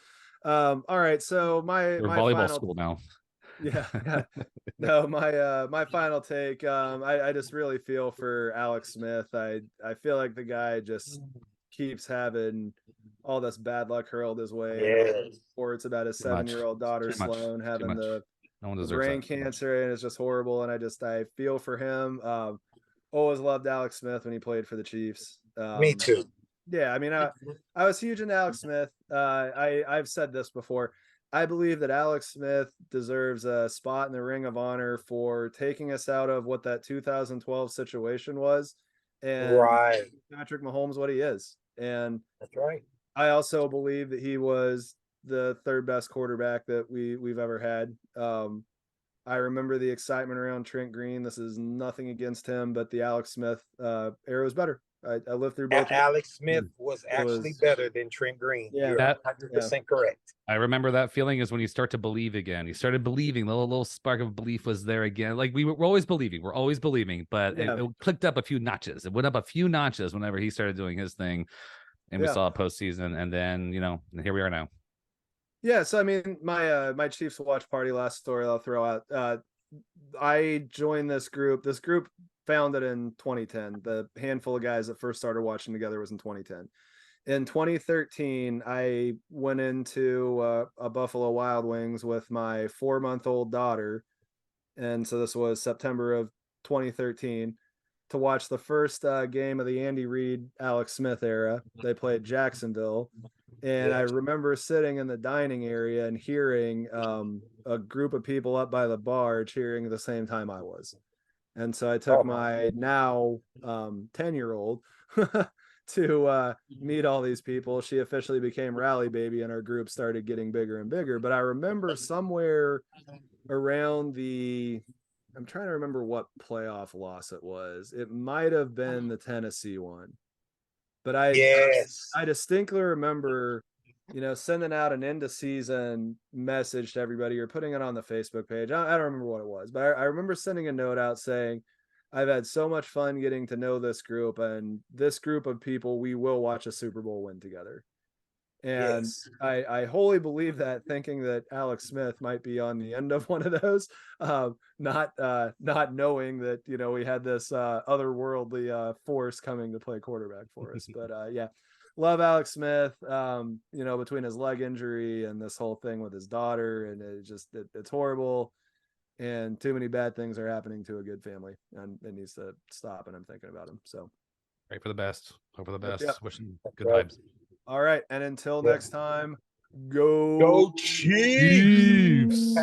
All right, so my volleyball final school now. Yeah. No, my final take. I just really feel for Alex Smith. I feel like the guy just keeps having all this bad luck hurled his way. Reports about his 7-year-old daughter Sloan having the brain cancer, and it's just horrible. And I feel for him. Always loved Alex Smith when he played for the Chiefs. Me too. Yeah, I mean, I was huge into Alex Smith. I've said this before. I believe that Alex Smith deserves a spot in the Ring of Honor for taking us out of what that 2012 situation was, and Patrick Mahomes what he is. And that's right. I also believe that he was the third best quarterback that we've ever had. I remember the excitement around Trent Green. This is nothing against him, but the Alex Smith era was better. I lived through both. Alex Smith was actually better than Trent Green. Yeah, you're 100% correct. I remember that feeling is when you start to believe again. You started believing. The little spark of belief was there again. Like we're always believing. We're always believing, but it clicked up a few notches. It went up a few notches whenever he started doing his thing, and we saw a postseason. And then here we are now. Yeah, so I mean, my Chiefs watch party, last story I'll throw out. I joined this group. This group founded in 2010. The handful of guys that first started watching together was in 2010. In 2013, I went into a Buffalo Wild Wings with my 4-month-old daughter, and so this was September of 2013, to watch the first game of the Andy Reid, Alex Smith era. They played Jacksonville. And I remember sitting in the dining area and hearing a group of people up by the bar cheering at the same time I was. And so I took my now 10-year-old to meet all these people. She officially became Rally Baby, and our group started getting bigger and bigger. But I remember somewhere around the I'm trying to remember what playoff loss it was. It might have been the Tennessee one, but I distinctly remember, sending out an end of season message to everybody or putting it on the Facebook page. I don't remember what it was, but I remember sending a note out saying, I've had so much fun getting to know this group, and this group of people, we will watch a Super Bowl win together. And I wholly believe that, thinking that Alex Smith might be on the end of one of those, not knowing that, we had this otherworldly force coming to play quarterback for us. But yeah, love Alex Smith. Between his leg injury and this whole thing with his daughter, and it's horrible. And too many bad things are happening to a good family, and it needs to stop. And I'm thinking about him. So pray for the best. Hope for the best. Yep. Wishing good vibes. All right. And until next time, go Chiefs.